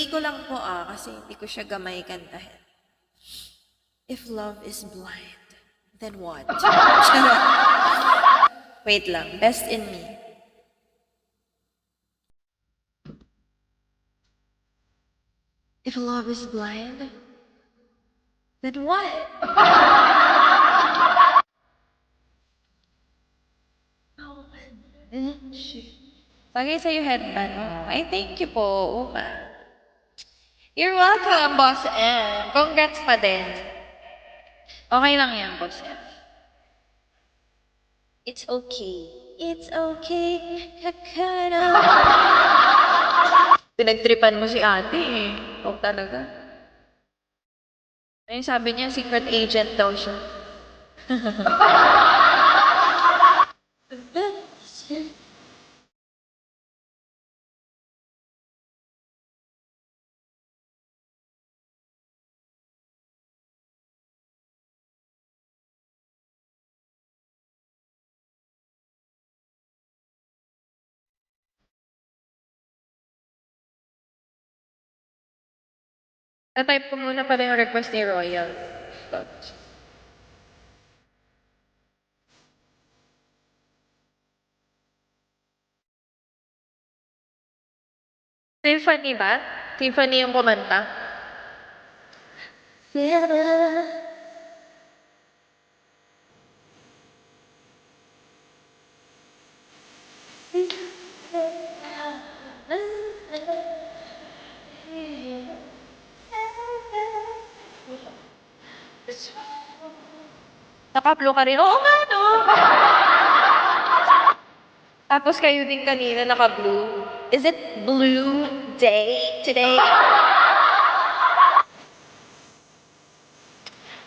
ko lang po kasi hindi ko siya gamay kantahin. If love is blind, then what? Charot. Wait lang, best in me. If love is blind, then what? Bagay sa'yo headband mo. Ay, thank you po, Uma. You're welcome, Boss M. Congrats pa din. Okay lang yan, Boss M. It's okay. It's okay. Kakana. Pinagtripan mo si ate eh. Huwag talaga. Ayun sabi niya, secret agent daw siya. Na-type ko muna pala yung request ni Royal. Tiffany ba? Tiffany yung kumanta? Naka-blue ka rin. Oo nga, no? Tapos kayo din kanina naka-blue. Is it blue day today?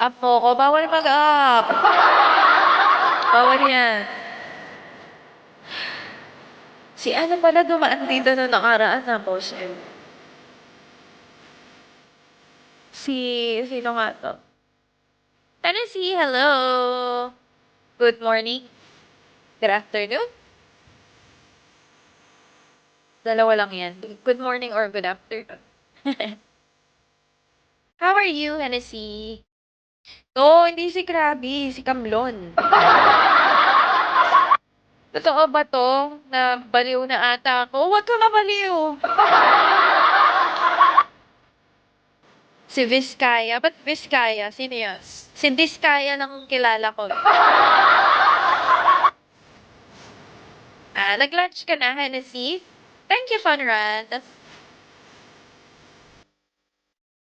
Up mo ko. Bawal mag-up. Bawal yan. Si ano pala dumaan dito na nakaraan na, Boss M? Sino nga to? Tennessee, hello! Good morning. Good afternoon. Dalawa lang yan. Good morning or good afternoon. How are you, Hennessy? No, hindi si Krabi, si Kamlon. Totoo ba to? Na baliw na ata ako? Huwag ka mabaliw! Si Vizcaya? Ba't Vizcaya? Sino yan? Si Vizcaya lang ang kilala ko. Nag-lunch ka na, Hennessy? Thank you, Funrad.